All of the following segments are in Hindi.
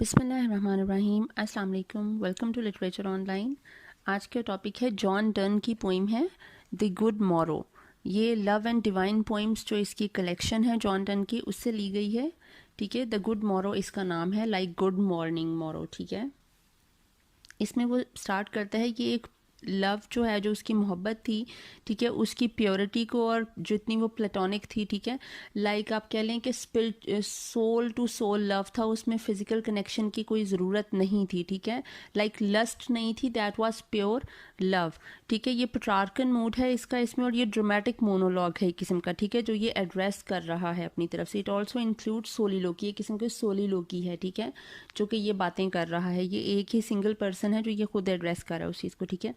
बिस्मिल्लाहिर्रहमानिर्रहीम, अस्सलाम वालेकुम, वेलकम टू लिटरेचर ऑनलाइन। आज का टॉपिक है जॉन डन की पोइम है द गुड मॉरो। ये लव एंड डिवाइन पोइम्स जो इसकी कलेक्शन है जॉन डन की, उससे ली गई है। ठीक है, द गुड मॉरो इसका नाम है, लाइक गुड मॉर्निंग मॉरो। ठीक है, इसमें वो स्टार्ट करता है कि एक लव जो है, जो उसकी मोहब्बत थी, ठीक है, उसकी प्योरिटी को, और जितनी वो प्लेटोनिक थी, ठीक है, लाइक आप कह लें कि सोल टू सोल लव था, उसमें फिजिकल कनेक्शन की कोई ज़रूरत नहीं थी। ठीक है, लाइक लस्ट नहीं थी, दैट वाज प्योर लव। ठीक है, ये पेट्रार्कन मूड है इसका इसमें, और ये ड्रामेटिक मोनोलॉग है एक किस्म का। ठीक है, जो ये एड्रेस कर रहा है अपनी तरफ से। इट ऑल्सो इंक्लूड सोलिलोकी, एक किस्म के सोलिलोकी है। ठीक है, जो कि ये बातें कर रहा है, ये एक ही सिंगल पर्सन है जो ये खुद एड्रेस कर रहा है उस चीज़ को। ठीक है,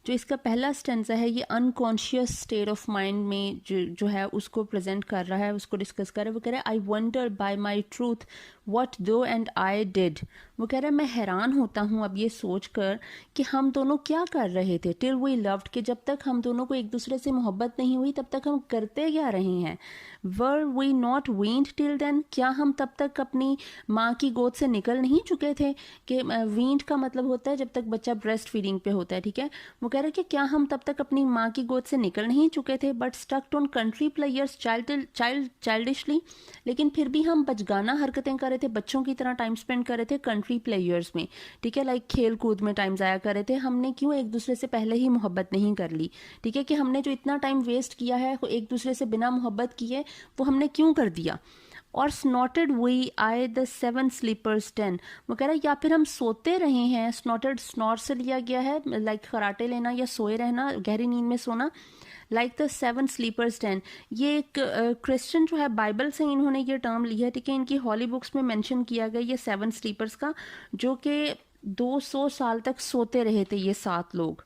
जो इसका पहला स्टेंजा है, ये अनकॉन्शियस स्टेट ऑफ माइंड में जो है उसको प्रेजेंट कर रहा है, उसको डिस्कस कर रहा है। वो कह रहा है, I wonder bye my truth what दो एंड आई डिड। वो कह रहा है, मैं हैरान होता हूँ अब ये सोच कर कि हम दोनों क्या कर रहे थे। टिल वी लव्ड, कि जब तक हम दोनों को एक दूसरे से मोहब्बत नहीं हुई तब तक हम करते क्या रहे हैं। Were we not weaned till then, क्या हम तब तक अपनी माँ की गोद से निकल नहीं चुके थे। कि वीन्ड का मतलब होता है जब तक बच्चा ब्रेस्ट फीडिंग पे होता है। ठीक है, वो कह रहे हैं कि क्या हम तब तक अपनी माँ की गोद से निकल नहीं चुके थे। But stuck on country players childishly, लेकिन फिर भी हम बचगाना हरकतें कर रहे थे, बच्चों की तरह टाइम स्पेंड कर रहे थे कंट्री प्लेयर्स में। ठीक है, लाइक खेल कूद में टाइम ज़ाया कर रहे थे। हमने क्यों एक दूसरे से पहले ही मोहब्बत नहीं कर ली। ठीक है, कि हमने जो इतना टाइम वेस्ट किया है एक दूसरे से बिना मोहब्बत किए, वो हमने क्यों कर दिया। और snorted we I the seven sleepers 10, वो कह रहा है या फिर हम सोते रहे हैं। स्नॉटेड स्नॉट से लिया गया है, लाइक खराटे लेना या सोए रहना, गहरी नींद में सोना। लाइक द सेवन स्लीपर्स 10, ये एक क्रिश्चियन जो है बाइबल से इन्होंने ये टर्म लिया है। ठीक है, इनकी हॉली बुक्स में मेंशन किया गया ये सेवन स्लीपर्स का, जो कि 200 साल तक सोते रहे थे ये 7 लोग।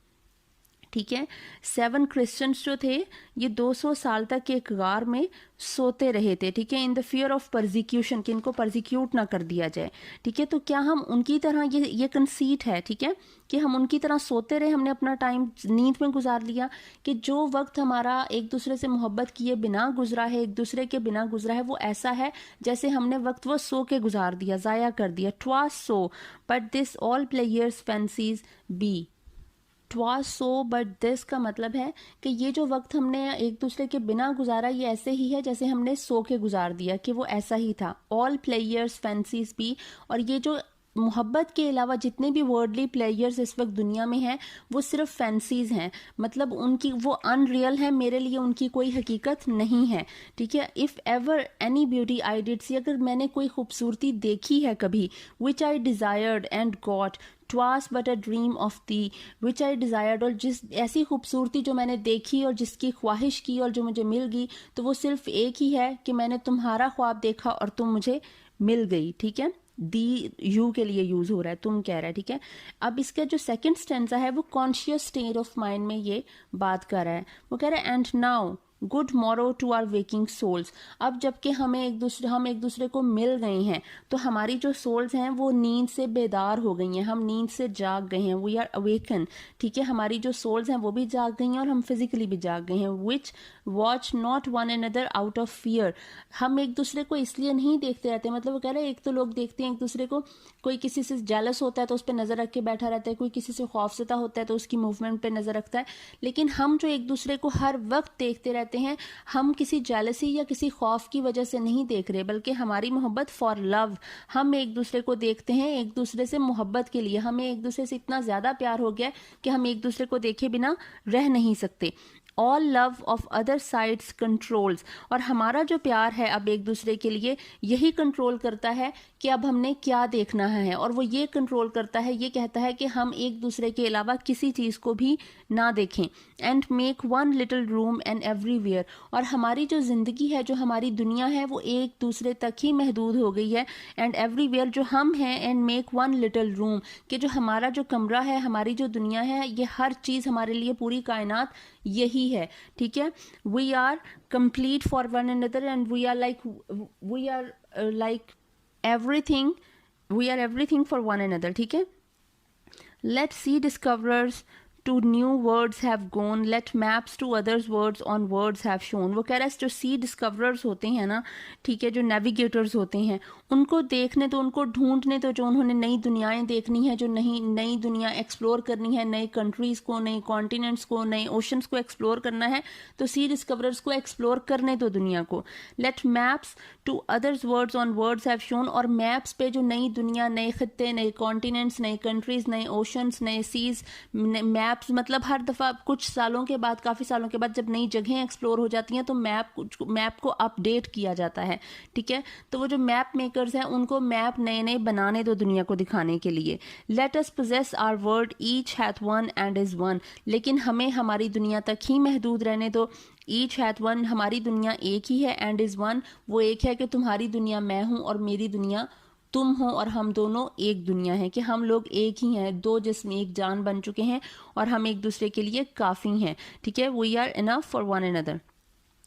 ठीक है, 7 क्रिश्चियंस जो थे ये 200 साल तक एक गार में सोते रहे थे। ठीक है, in the fear of persecution, कि इनको परसिक्यूट ना कर दिया जाए। ठीक है, तो क्या हम उनकी तरह, ये कंसीट है, ठीक है, कि हम उनकी तरह सोते रहे, हमने अपना टाइम नींद में गुजार लिया। कि जो वक्त हमारा एक दूसरे से मोहब्बत किए बिना गुजरा है, एक दूसरे के बिना गुजरा है, वो ऐसा है जैसे हमने वक्त वो सो के गुजार दिया, ज़ाया कर दिया। ट्वास so but this all players fancies B. ट्वास so but this का मतलब है कि ये जो वक्त हमने एक दूसरे के बिना गुजारा, ये ऐसे ही है जैसे हमने सो के गुजार दिया, कि वो ऐसा ही था। ऑल प्लेयर्स फैंसीज भी, और ये जो मोहब्बत के अलावा जितने भी वर्डली प्लेयर्स इस वक्त दुनिया में हैं, वो सिर्फ फैंसीज हैं, मतलब उनकी वो अनरियल है, मेरे लिए उनकी कोई हकीकत नहीं है। ठीक है, if ever any beauty I did सी, अगर मैंने कोई खूबसूरती देखी है कभी, विच आई desired and got, ट्वास but a dream of the which I desired, और जिस ऐसी खूबसूरती जो मैंने देखी और जिसकी ख्वाहिश की और जो मुझे मिल गई, तो वो सिर्फ एक ही है कि मैंने तुम्हारा ख्वाब देखा और तुम मुझे मिल गई। ठीक है, दी यू के लिए यूज हो रहा है, तुम कह रहा है। ठीक है, अब इसका जो सेकंड स्टेंजा है वो कॉन्शियस स्टेट ऑफ माइंड में ये बात कर रहा है। वो कह रहा है, and now good morrow to our waking souls. अब जबकि हम एक दूसरे को मिल गए हैं, तो हमारी जो सोल्स हैं वो नींद से बेदार हो गई हैं, हम नींद से जाग गए हैं। We are awaken. ठीक है, हमारी जो सोल्स हैं वो भी जाग गई हैं और हम फिजिकली भी जाग गए हैं। Which watch not one another out of fear, हम एक दूसरे को इसलिए नहीं देखते रहते। मतलब वो कह रहे हैं, एक तो लोग देखते हैं एक दूसरे को, कोई किसी से जेलस होता है तो उस पर नजर रख के बैठा रहता है, कोई किसी से खौफजदा होता है तो उसकी मूवमेंट पे नजर रखता है। लेकिन हम जो एक दूसरे को हर वक्त देखते रहते हैं, हम किसी जेलसी या किसी खौफ की वजह से नहीं देख रहे, बल्कि हमारी मोहब्बत फॉर लव, हम एक दूसरे को देखते हैं एक दूसरे से मोहब्बत के लिए। हमें एक दूसरे से इतना ज्यादा प्यार हो गया कि हम एक दूसरे को देखे बिना रह नहीं सकते। All love of other sides controls, और हमारा जो प्यार है अब एक दूसरे के लिए, यही कंट्रोल करता है कि अब हमने क्या देखना है। और वो ये कंट्रोल करता है, ये कहता है कि हम एक दूसरे के अलावा किसी चीज़ को भी ना देखें। And make one little room and everywhere, और हमारी जो ज़िंदगी है, जो हमारी दुनिया है, वो एक दूसरे तक ही महदूद हो गई है। एंड एवरीवेयर जो हम हैं, and make one little room, कि जो हमारा जो कमरा है, हमारी जो दुनिया है, ये हर चीज़ हमारे लिए, पूरी कायनात यही है। ठीक है, we are complete for one another and we are like everything, we are everything for one another. ठीक है, let sea discoverers to new words have gone, let maps to others words on words have shown। वो कह रहा है जो सी डिस्कवरर्स होते हैं ना, ठीक है, जो नेविगेटर्स होते हैं, उनको देखने तो, उनको ढूंढने तो, जो उन्होंने नई दुनियाएं देखनी है, जो नई दुनिया एक्सप्लोर करनी है, नई कंट्रीज को, नई कॉन्टिनेंट्स को, नए ओशंस को एक्सप्लोर करना है, तो सी डिस्कवरर्स को एक्सप्लोर करने दो दुनिया को। Let maps to others worlds on worlds have shown, और मैप्स पे जो नई दुनिया, नए खत्ते, नए कॉन्टिनेंट्स, नई कंट्रीज, नए ओशंस, नए सीज, मैप्स मतलब हर दफ़ा कुछ सालों के बाद, काफ़ी सालों के बाद जब नई जगहें एक्सप्लोर हो जाती हैं तो मैप को अपडेट किया जाता है, ठीक है। तो वो जो मैप मेकर्स हैं उनको मैप नए नए बनाने दो दुनिया को दिखाने के लिए। Let us possess our world each hath one and is one, लेकिन हमें हमारी दुनिया तक ही महदूद रहने दो। ईच हैथ वन, हमारी दुनिया एक ही है, एंड इज़ वन, वो एक है कि तुम्हारी दुनिया मैं हूँ और मेरी दुनिया तुम हो, और हम दोनों एक दुनिया है, कि हम लोग एक ही हैं, दो जिस्म एक जान बन चुके हैं और हम एक दूसरे के लिए काफ़ी हैं, ठीक है। We are enough for one another.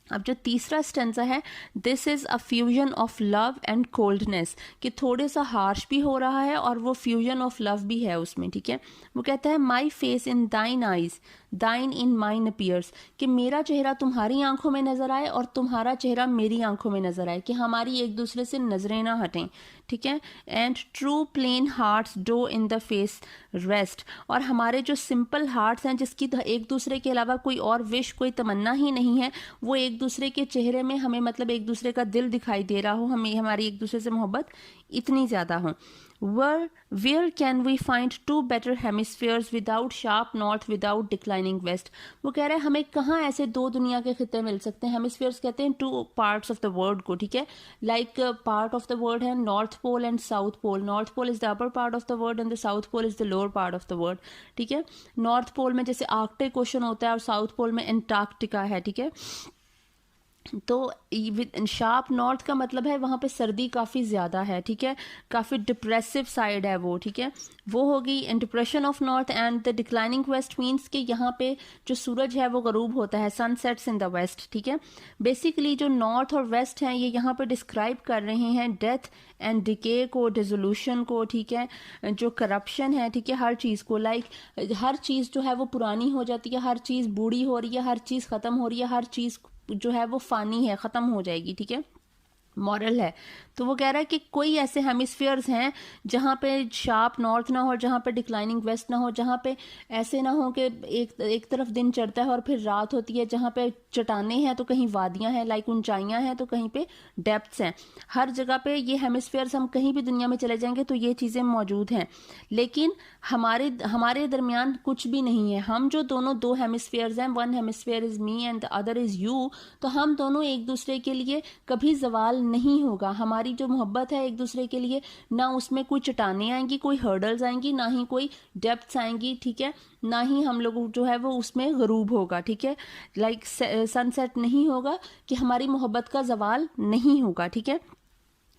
अब जो तीसरा स्टेंजा है, this is a fusion of love and coldness, कि थोड़े सा हार्श भी हो रहा है और वो फ्यूजन ऑफ लव भी है उसमें, ठीक है। वो कहता है माई फेस इन दाइन आइज, दाइन इन माइन अपीयर्स, कि मेरा चेहरा तुम्हारी आंखों में नजर आए और तुम्हारा चेहरा मेरी आंखों में नजर आए, कि हमारी एक दूसरे से नजरें ना हटें, ठीक है। And true plain hearts do in the face rest, और हमारे जो सिंपल हार्ट्स हैं जिसकी एक दूसरे के अलावा कोई और विश, कोई तमन्ना ही नहीं है, वो एक दूसरे के चेहरे में हमें, मतलब एक दूसरे का दिल दिखाई दे रहा हो, हमें हमारी एक दूसरे से मोहब्बत इतनी ज़्यादा हो। Where can we find two better hemispheres without sharp north, without declining west? वो कह रहे हैं हमें कहाँ ऐसे दो दुनिया के खित्ते मिल सकते हैं। हेमिस्फीयर्स कहते हैं two parts of the world को, ठीक है। Like part of the world है north pole and south pole. North pole is the upper part of the world and the south pole is the lower part of the world, ठीक है। नॉर्थ पोल में जैसे आर्कटिक ओशन होता है और साउथ पोल में एंटार्क्टिका है, ठीक है। तो शार्प नॉर्थ का मतलब है वहाँ पे सर्दी काफ़ी ज़्यादा है, ठीक है, काफ़ी डिप्रेसिव साइड है वो, ठीक है, वो होगी। And depression of north and the declining west means कि यहाँ पे जो सूरज है वो गरूब होता है, sun sets in the west, ठीक है। बेसिकली जो नॉर्थ और वेस्ट हैं ये यहाँ पे डिस्क्राइब कर रहे हैं डेथ एंड डिके को, डिसोल्यूशन को, ठीक है, जो करप्शन है, ठीक है, हर चीज़ को। लाइक हर चीज़ जो है वो पुरानी हो जाती है, हर चीज़ बूढ़ी हो रही है, हर चीज़ ख़त्म हो रही है, हर चीज़ जो है वो फानी है, ख़त्म हो जाएगी, ठीक है, मॉरल है। तो वो कह रहा है कि कोई ऐसे हेमिस्फीयर्स हैं जहाँ पे शार्प नॉर्थ ना हो, जहाँ पे डिक्लाइनिंग वेस्ट ना हो, जहाँ पे ऐसे ना हो कि एक तरफ दिन चढ़ता है और फिर रात होती है, जहाँ पे चट्टानें हैं तो कहीं वादियाँ हैं, लाइक ऊंचाइयाँ हैं तो कहीं पे डेप्थ्स हैं। हर जगह पे ये हेमिस्फीयर्स, हम कहीं भी दुनिया में चले जाएंगे तो ये चीज़ें मौजूद हैं, लेकिन हमारे दरमियान कुछ भी नहीं है। हम जो दोनों दो हेमिस्फीयर्स हैं, one hemisphere is me and the other is you, तो हम दोनों एक दूसरे के लिए कभी जवाल नहीं होगा। हमारी जो मोहब्बत है एक दूसरे के लिए, ना उसमें कोई चट्टानें आएंगी, कोई हर्डल्स आएंगी, ना ही कोई डेप्थ्स आएंगी, ठीक है, ना ही हम लोग जो है वो उसमें गरूब होगा, ठीक है, लाइक सनसेट नहीं होगा, कि हमारी मोहब्बत का जवाल नहीं होगा, ठीक है।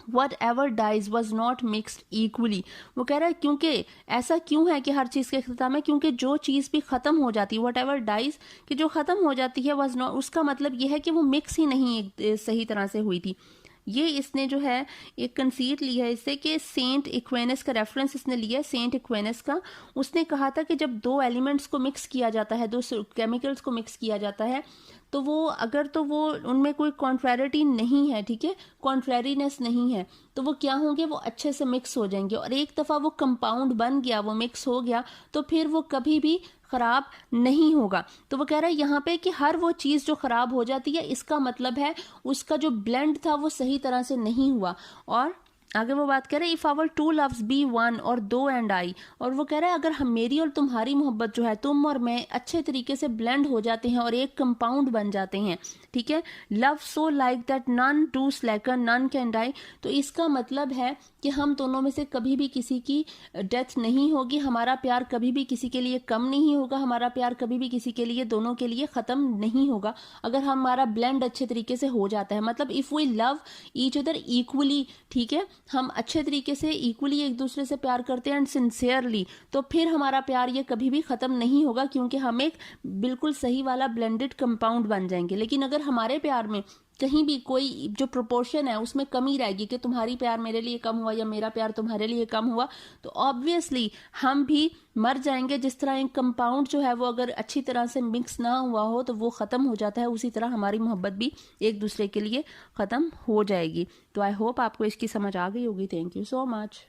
Whatever dies was not mixed equally, वो कह रहा है क्योंकि ऐसा क्यों है कि हर चीज़ के इख्तिताम है, क्योंकि जो चीज़ भी ख़त्म हो जाती है, whatever dies, कि जो ख़त्म हो जाती है was not, उसका मतलब ये है कि वो मिक्स ही नहीं एक सही तरह से हुई थी। ये इसने जो है एक कंसीट लिया है इससे कि सेंट इक्वेनस का रेफरेंस इसने लिया है, सेंट इक्वेनस का। उसने कहा था कि जब दो एलिमेंट्स को मिक्स किया जाता है, दो केमिकल्स को मिक्स किया जाता है, तो वो अगर तो वो उनमें कोई कॉन्ट्रैरिटी नहीं है, ठीक है, कॉन्ट्रैरीनेस नहीं है, तो वो क्या होंगे, वो अच्छे से मिक्स हो जाएंगे। और एक दफ़ा वो कंपाउंड बन गया, वो मिक्स हो गया, तो फिर वो कभी भी ख़राब नहीं होगा। तो वो कह रहा है यहाँ पे कि हर वो चीज़ जो ख़राब हो जाती है, इसका मतलब है उसका जो ब्लेंड था वो सही तरह से नहीं हुआ। और आगे वो बात कर रहे हैं if our two loves be one, और दो एंड आई, और वो कह रहा है अगर हम, मेरी और तुम्हारी मोहब्बत जो है, तुम और मैं अच्छे तरीके से ब्लेंड हो जाते हैं और एक कंपाउंड बन जाते हैं, ठीक है, love so like that none do slacken none can die, तो इसका मतलब है कि हम दोनों में से कभी भी किसी की डेथ नहीं होगी, हमारा प्यार कभी भी किसी के लिए कम नहीं होगा, हमारा प्यार कभी भी किसी के लिए, दोनों के लिए ख़त्म नहीं होगा अगर हमारा ब्लेंड अच्छे तरीके से हो जाता है। मतलब if we love each other equally, ठीक है, हम अच्छे तरीके से इक्वली एक दूसरे से प्यार करते हैं एंड सिंसियरली, तो फिर हमारा प्यार ये कभी भी ख़त्म नहीं होगा, क्योंकि हम एक बिल्कुल सही वाला ब्लेंडेड कंपाउंड बन जाएंगे। लेकिन अगर हमारे प्यार में कहीं भी कोई जो प्रोपोर्शन है उसमें कमी रहेगी कि तुम्हारी प्यार मेरे लिए कम हुआ या मेरा प्यार तुम्हारे लिए कम हुआ, तो ऑब्वियसली हम भी मर जाएंगे। जिस तरह एक कंपाउंड जो है वो अगर अच्छी तरह से मिक्स ना हुआ हो तो वो ख़त्म हो जाता है, उसी तरह हमारी मोहब्बत भी एक दूसरे के लिए ख़त्म हो जाएगी। तो आई होप आपको इसकी समझ आ गई होगी। Thank you so much.